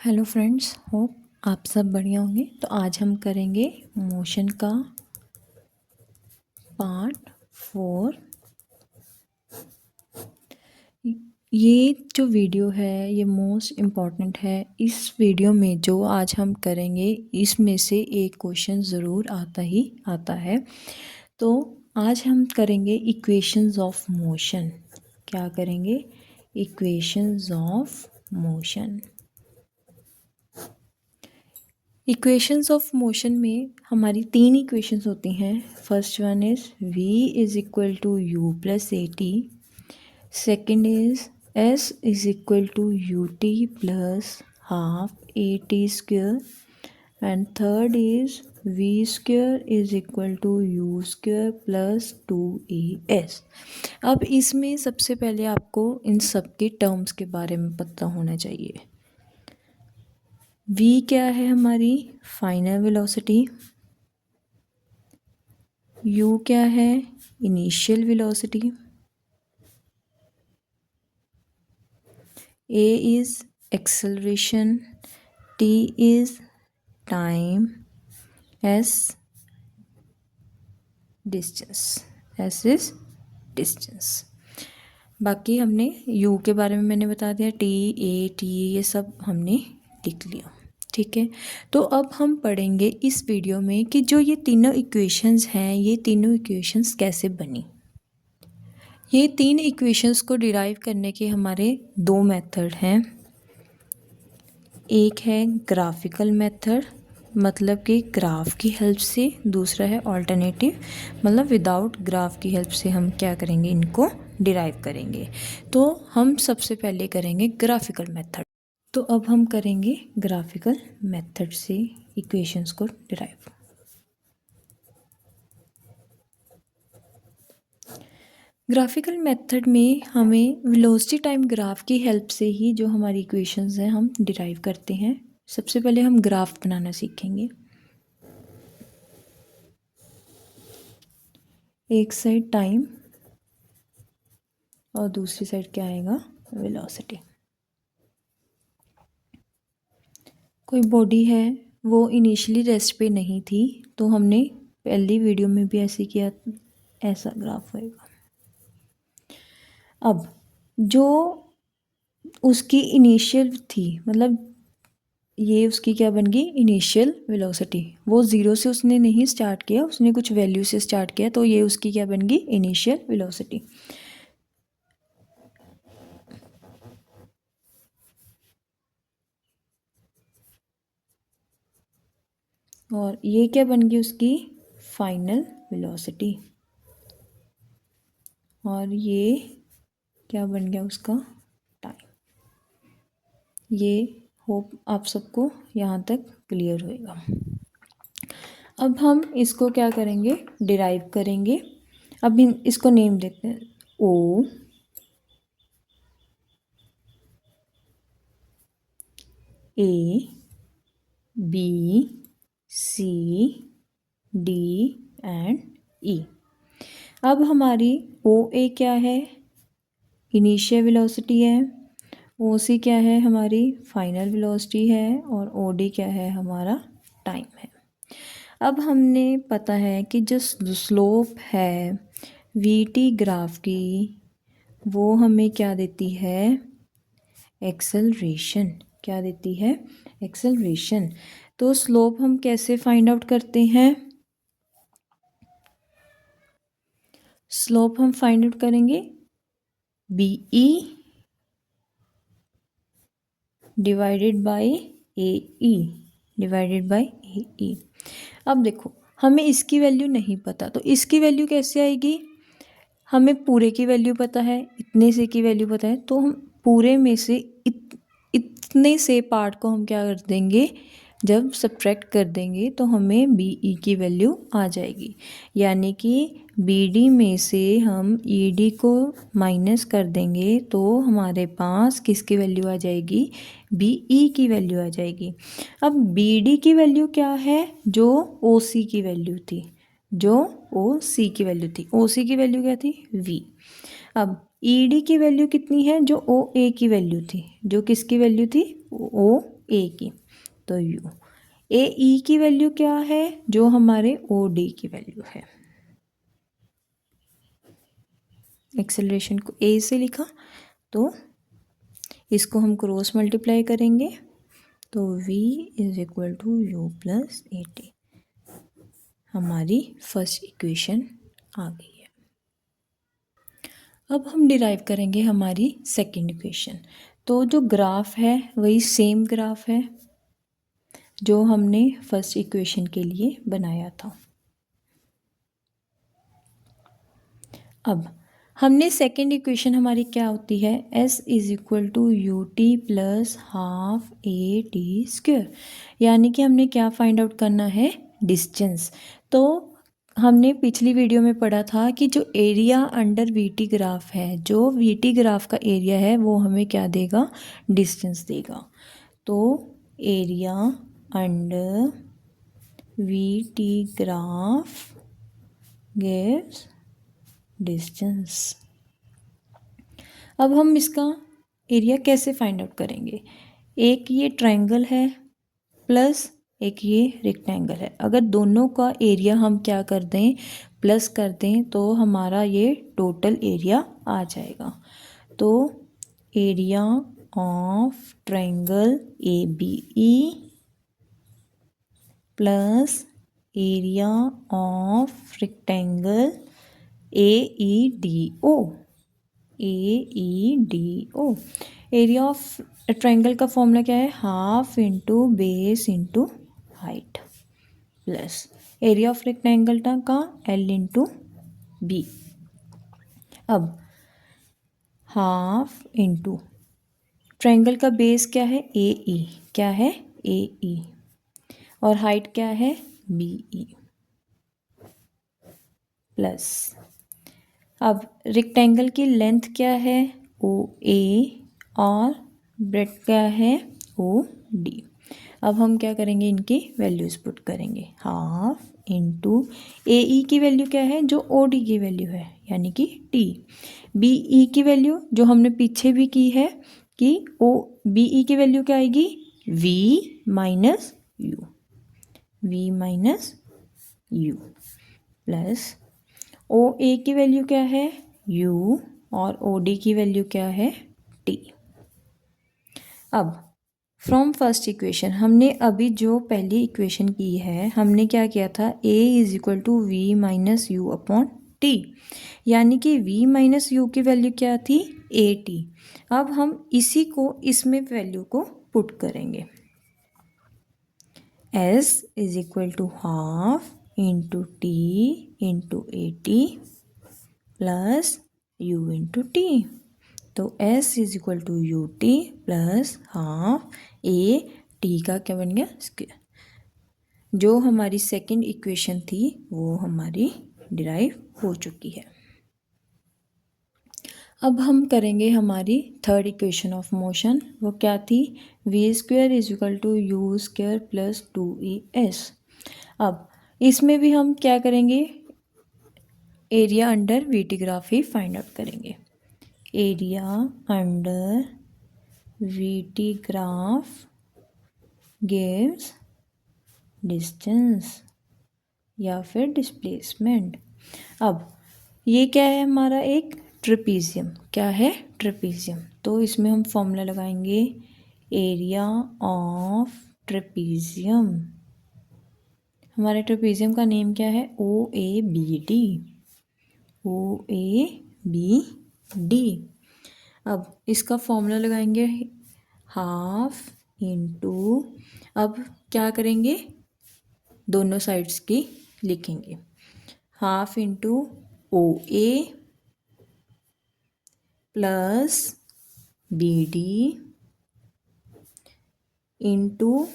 Hello friends, hope आप सब बढ़िया होंगे। तो आज हम करेंगे मोशन का पार्ट 4। ये जो वीडियो है ये मोस्ट इम्पॉर्टेंट है। इस वीडियो में जो आज हम करेंगे इसमें से एक क्वेश्चन ज़रूर आता ही आता है। तो आज हम करेंगे इक्वेशंस ऑफ मोशन। क्या करेंगे? Equations of motion. Equations of motion में हमारी 3 इक्वेशंस होती हैं। First one is v is equal to you plus A t. Second is s is equal to u t plus half a t square. And third is v square is equal to you square plus 2as। अब इसमें सबसे पहले आपको इन सब के terms के बारे में पता होना चाहिए। v क्या है? हमारी फाइनल वेलोसिटी। u क्या है? Initial velocity. a is acceleration, t is time, s distance. s is distance. बाकी हमने u के बारे में मैंने बता दिया, t a t ये सब हमने लिख लिया। ठीक है। तो अब हम पढ़ेंगे इस वीडियो में कि जो ये तीनों इक्वेशंस हैं ये तीनों इक्वेशंस कैसे बनी। ये 3 इक्वेशंस को डिराइव करने के हमारे 2 मेथड हैं। एक है ग्राफिकल मेथड, मतलब कि ग्राफ की हेल्प से। दूसरा है ऑल्टरनेटिव, मतलब विदाउट ग्राफ की हेल्प से हम क्या करेंगे, इनको डिराइव करेंगे। तो हम सबसे पहले करेंगे ग्राफिकल मेथड। तो अब हम करेंगे ग्राफिकल मेथड से इक्वेशंस को डिराइव। ग्राफिकल मेथड में हमें वेलोसिटी टाइम ग्राफ की हेल्प से ही जो हमारी इक्वेशंस हैं हम डिराइव करते हैं। सबसे पहले हम ग्राफ बनाना सीखेंगे। एक साइड टाइम और दूसरी साइड क्या आएगा? वेलोसिटी। कोई बॉडी है, वो इनिशियली रेस्ट पे नहीं थी, तो हमने पहली वीडियो में भी ऐसे किया, ऐसा ग्राफ होएगा। अब जो उसकी इनिशियल थी, मतलब ये उसकी क्या बन गई? Initial velocity. वो ज़ीरो से उसने नहीं स्टार्ट किया, उसने कुछ वैल्यू से स्टार्ट किया, तो ये उसकी क्या बन गई? Initial velocity. और ये क्या बन गई? उसकी फाइनल वेलोसिटी। और ये क्या बन गया? उसका टाइम। ये होप आप सबको यहाँ तक क्लियर होएगा। अब हम इसको क्या करेंगे? डिराइव करेंगे। अब इसको नेम देते हैं ओ, A, B, C, D and ई। अब हमारी ओ ए क्या है? इनिशियल वेलोसिटी है। ओ सी क्या है? हमारी फाइनल वेलोसिटी है। और ओ डी क्या है? हमारा टाइम है। अब हमने पता है कि जो स्लोप है वी टी ग्राफ की, वो हमें क्या देती है? एक्सेलरेशन। क्या देती है? एक्सेलरेशन। तो स्लोप हम कैसे फाइंड आउट करते हैं? स्लोप हम फाइंड आउट करेंगे B E divided by A E, divided by A E. अब देखो, हमें इसकी वैल्यू नहीं पता, तो इसकी वैल्यू कैसे आएगी? हमें पूरे की वैल्यू पता है, इतने से की वैल्यू पता है, तो हम पूरे में से इतने से पार्ट को हम क्या कर देंगे? जब सब्ट्रैक्ट कर देंगे तो हमें बी ई की वैल्यू आ जाएगी। यानी कि बी डी में से हम ई डी को माइनस कर देंगे तो हमारे पास किसकी वैल्यू आ जाएगी? बी ई की वैल्यू आ जाएगी। अब बी डी की वैल्यू क्या है? जो ओ सी की वैल्यू थी, जो ओ सी की वैल्यू थी। ओ सी की वैल्यू क्या थी? वी। अब ई डी की वैल्यू कितनी है? जो ओ ए की वैल्यू थी। जो किसकी वैल्यू थी? ओ ए की, तो यू। ए ई की वैल्यू क्या है, जो हमारे ओ डी की वैल्यू है। एक्सेलरेशन को ए से लिखा, तो इसको हम क्रॉस मल्टीप्लाई करेंगे, तो v is equal to you plus A t. हमारी फर्स्ट इक्वेशन आ गई है। अब हम डिराइव करेंगे हमारी सेकंड इक्वेशन। तो जो ग्राफ है वही सेम ग्राफ है जो हमने फर्स्ट इक्वेशन के लिए बनाया था। अब हमने सेकंड इक्वेशन हमारी क्या होती है, s is equal to u t plus half a t square, यानी कि हमने क्या फाइंड आउट करना है, डिस्टेंस। तो हमने पिछली वीडियो में पढ़ा था कि जो area under V T graph है, जो वी टी ग्राफ का एरिया है वो हमें क्या देगा, डिस्टेंस देगा। तो area under V T graph gives distance. अब हम इसका एरिया कैसे फाइंड आउट करेंगे, एक ये ट्रायंगल है प्लस एक ये रेक्टेंगल है, अगर दोनों का एरिया हम क्या कर दें, प्लस कर दें, तो हमारा ये टोटल एरिया आ जाएगा। तो area of triangle A B E plus area of rectangle A E D O, A E D O. Area of triangle का फॉर्मूला क्या है, half into base into height, plus area of rectangle का L into B. अब half into triangle का base क्या है, ए ई, क्या है, ए ई, और हाइट क्या है, बी ई, प्लस अब रेक्टेंगल की लेंथ क्या है, ओ ए, और ब्रेड्थ क्या है, ओ डी। अब हम क्या करेंगे, इनकी वैल्यूज़ पुट करेंगे, हाफ इंटू ए ई की वैल्यू क्या है, जो ओ डी की वैल्यू है, यानी कि टी। बी ई की वैल्यू जो हमने पीछे भी की है कि ओ बी ई की वैल्यू क्या आएगी, V minus U, V minus U, plus O A की वैल्यू क्या है, u, और ओ डी की वैल्यू क्या है, t। अब फ्रॉम फर्स्ट इक्वेशन हमने अभी जो पहली इक्वेशन की है, हमने क्या किया था, a is equal to v minus you upon t, यानी कि v माइनस यू की वैल्यू क्या थी, ए टी। अब हम इसी को इसमें वैल्यू को पुट करेंगे, s is equal to half into t into a t plus u into t. तो s is equal to u t plus half a t का क्या बन गया, स्क्वायर। जो हमारी सेकंड इक्वेशन थी वो हमारी डिराइव हो चुकी है। अब हम करेंगे हमारी थर्ड इक्वेशन ऑफ मोशन, वो क्या थी, V square is equal to U square plus two E S. अब इसमें भी हम क्या करेंगे, area under V T graph ही फाइंड आउट करेंगे। Area under V T graph gives distance या फिर डिस्प्लेसमेंट। अब ये क्या है, हमारा एक ट्रेपीजियम, क्या है, ट्रेपीजियम। तो इसमें हम फॉर्मूला लगाएंगे, एरिया ऑफ ट्रेपीजियम, हमारे ट्रेपीजियम का नेम क्या है, O A B D, O A B D. अब इसका फॉर्मूला लगाएंगे, हाफ इंटू, अब क्या करेंगे, दोनों साइड्स की लिखेंगे, half into O A plus B D into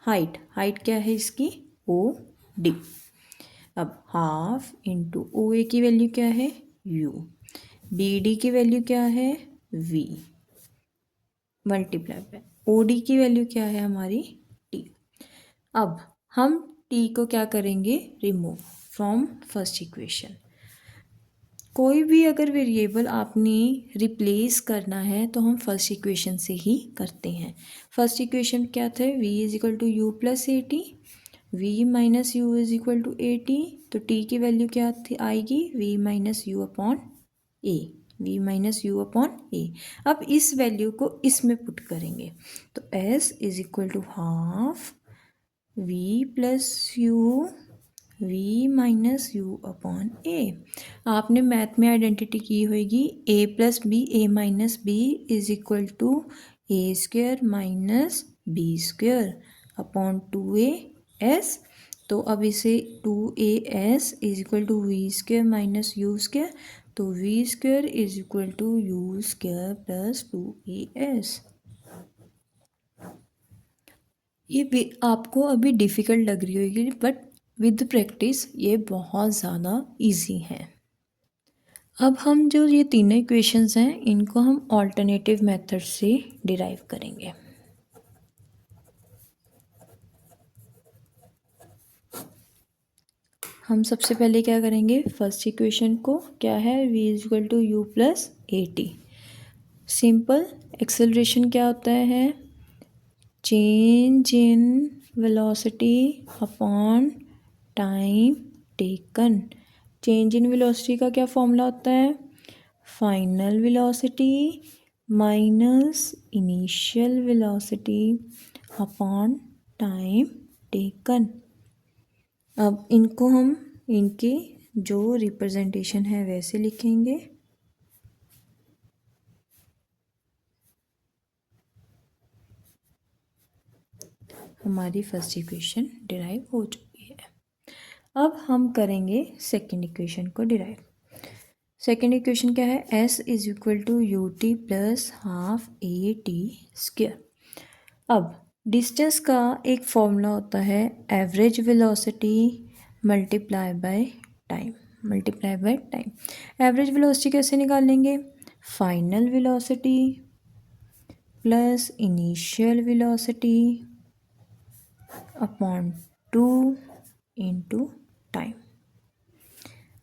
height, height क्या है इसकी, ओ डी। अब हाफ इंटू ओ ए की वैल्यू क्या है, यू, बी डी की वैल्यू क्या है, V, multiply by O D की वैल्यू क्या है हमारी, टी। अब हम टी को क्या करेंगे, रिमूव फ्रॉम फर्स्ट इक्वेशन। कोई भी अगर वेरिएबल आपने रिप्लेस करना है तो हम फर्स्ट इक्वेशन से ही करते हैं। फर्स्ट इक्वेशन क्या थे, v is equal to you plus A T, V minus U is equal to A T. तो t की वैल्यू क्या थी आएगी, v minus you upon A, v minus you upon ए। अब इस वैल्यू को इसमें पुट करेंगे तो s is equal to half v plus U, v minus you upon A. आपने मैथ में आइडेंटिटी की होगी a plus B, A minus B is equal to A square minus B square upon 2as। तो अब इसे 2as is equal to V square minus you square, तो V square is equal to you square plus 2as। ये आपको अभी difficult लग रही होगी बट विद प्रैक्टिस ये बहुत ज़्यादा इजी है। अब हम जो ये तीनों इक्वेशंस हैं इनको हम ऑल्टरनेटिव मेथड से डिराइव करेंगे। हम सबसे पहले क्या करेंगे, फर्स्ट इक्वेशन को क्या है, v is equal to you plus A t. Simple acceleration क्या होता है, change in velocity upon time taken. Change in velocity का क्या फॉर्मूला होता है, final velocity minus initial velocity upon time taken. अब इनको हम इनके जो रिप्रेजेंटेशन है वैसे लिखेंगे। हमारी फर्स्ट इक्वेशन डिराइव हो चुकी है। अब हम करेंगे सेकंड इक्वेशन को डिराइव। सेकंड इक्वेशन क्या है, s is equal to u t plus half a t square. अब डिस्टेंस का एक फॉर्मूला होता है average velocity multiply by time, multiply by time. Average velocity कैसे निकालेंगे, final velocity plus initial velocity upon 2 into time.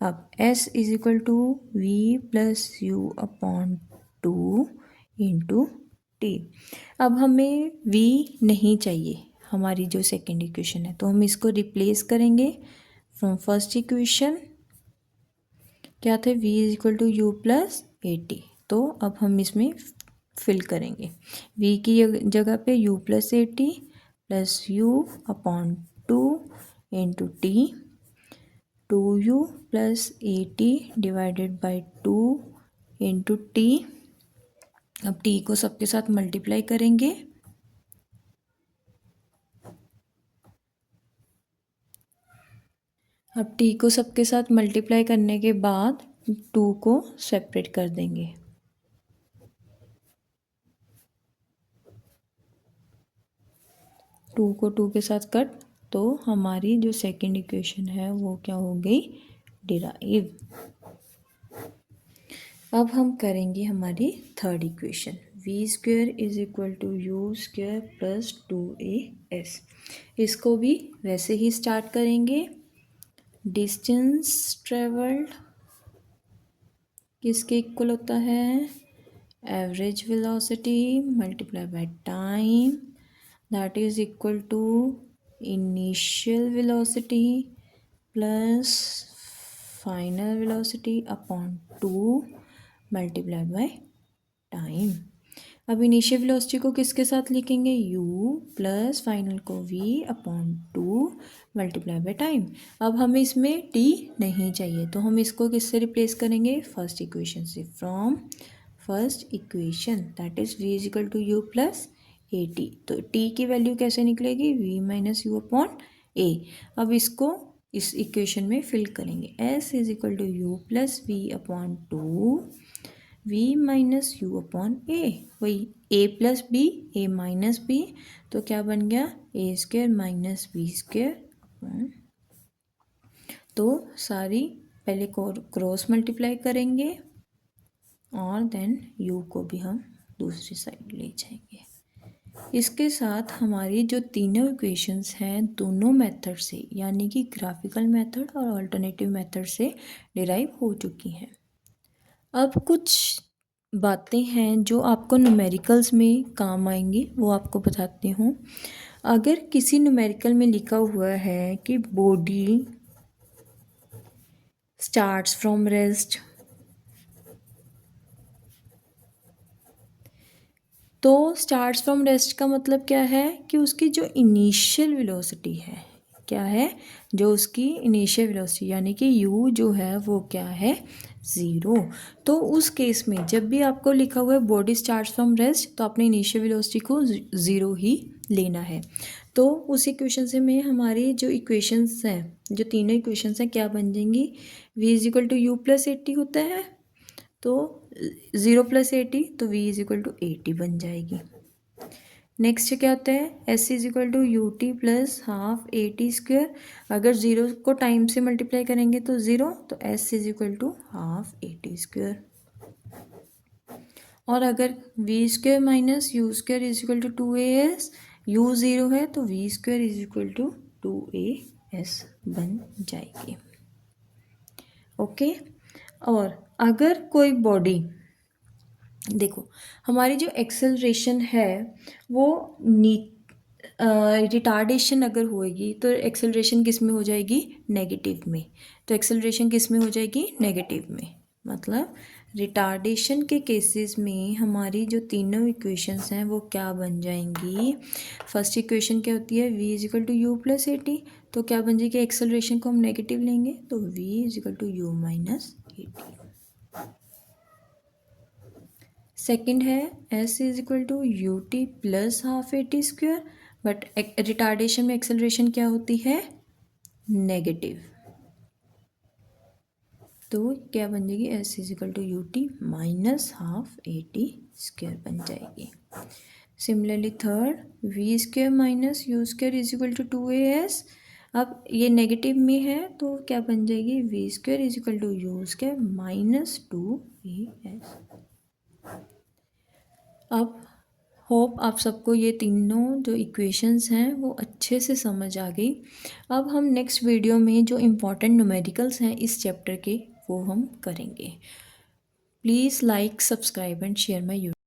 अब s is equal to v plus u upon 2 into t. अब हमें v नहीं चाहिए हमारी जो सेकेंड इक्वेशन है, तो हम इसको रिप्लेस करेंगे फ्रॉम फर्स्ट इक्वेशन। क्या थे, v is equal to you plus A T. तो अब हम इसमें फिल करेंगे, v की जगह पे u plus A t plus u upon 2 into T, 2u plus A T divided by 2 into t. अब t को सबके साथ मल्टीप्लाई करेंगे, अब t को सबके साथ मल्टीप्लाई करने के बाद 2 को सेपरेट कर देंगे। टू को 2 के साथ कट, तो हमारी जो सेकंड इक्वेशन है वो क्या हो गई, डिराइव। अब हम करेंगे हमारी third equation, v square is equal to you square plus 2as। इसको भी वैसे ही स्टार्ट करेंगे। डिस्टेंस ट्रेवल्ड किसके इक्वल होता है, average velocity multiply by time, that is equal to initial velocity plus final velocity upon 2 multiply by time. अब initial velocity को किसके साथ लिखेंगे, u प्लस फाइनल को v upon 2 multiply by time. अब हमें इसमें t नहीं चाहिए, तो हम इसको किससे रिप्लेस करेंगे, फर्स्ट इक्वेशन से। From first equation that is v is equal to you plus A T. तो t की वैल्यू कैसे निकलेगी, v माइनस यू अपॉन ए। अब इसको इस इक्वेशन में फिल करेंगे, s is equal to you plus v upon 2 v minus you upon a. वही a plus B, A minus b, तो क्या बन गया, a square minus B square. तो सारी पहले क्रॉस मल्टीप्लाई करेंगे और देन u को भी हम दूसरी साइड ले जाएंगे। इसके साथ हमारी जो तीनों इक्वेशंस हैं दोनों मेथड से, यानी कि ग्राफिकल मेथड और अल्टरनेटिव मेथड से डिराइव हो चुकी हैं। अब कुछ बातें हैं जो आपको न्यूमेरिकल्स में काम आएंगी, वो आपको बताती हूँ। अगर किसी न्यूमेरिकल में लिखा हुआ है कि बॉडी स्टार्ट्स फ्रॉम रेस्ट, तो स्टार्ट्स फ्रॉम रेस्ट का मतलब क्या है कि उसकी जो इनिशियल वेलोसिटी है, क्या है, जो उसकी इनिशियल वेलोसिटी यानी कि u जो है वो क्या है, 0। तो उस केस में जब भी आपको लिखा हुआ है बॉडी स्टार्ट्स फ्रॉम रेस्ट, तो आपने इनिशियल वेलोसिटी को 0 ही लेना है। तो उस इक्वेशन से में हमारी जो इक्वेशंस हैं, जो तीनों इक्वेशंस हैं, क्या बन जाएंगी, v is equal to you plus 80 होता है, तो 0 प्लस 80, तो v इज इक्वल टू 80 बन जाएगी। नेक्स्ट क्या होता है, s is equal to u t plus half a t square. अगर 0 को टाइम से मल्टीप्लाई करेंगे तो 0, तो s is equal to half a t square. और अगर v square minus you square is equal to 2as, u 0 है तो v square is equal to 2as बन जाएगी। ओके। और अगर कोई बॉडी, देखो हमारी जो एक्सेलरेशन है वो रिटार्डेशन अगर होएगी तो एक्सेलरेशन किस में हो जाएगी, नेगेटिव में। तो एक्सेलरेशन किस में हो जाएगी, नेगेटिव में। मतलब रिटार्डेशन के केसेस में हमारी जो तीनों इक्वेशंस हैं वो क्या बन जाएंगी। फर्स्ट इक्वेशन क्या होती है, v is equal to you plus 80, तो क्या बन जाएगी, एक्सेलरेशन को हम नेगेटिव लेंगे तो v is equal to u minus 80। Second है s is equal to u t plus half a t square, but retardation में एक्सेलरेशन क्या होती है, नेगेटिव, तो क्या बन जाएगी, s is equal to u t minus half a t square बन जाएगी। Similarly third, v square minus you square is equal to 2as। अब ये नेगेटिव में है तो क्या बन जाएगी, v square is equal to you square minus 2as। अब होप आप सबको ये तीनों जो इक्वेशंस हैं वो अच्छे से समझ आ गई। अब हम नेक्स्ट वीडियो में जो इम्पोर्टेंट न्यूमेरिकल्स हैं इस चैप्टर के वो हम करेंगे। Please like, subscribe and share my YouTube.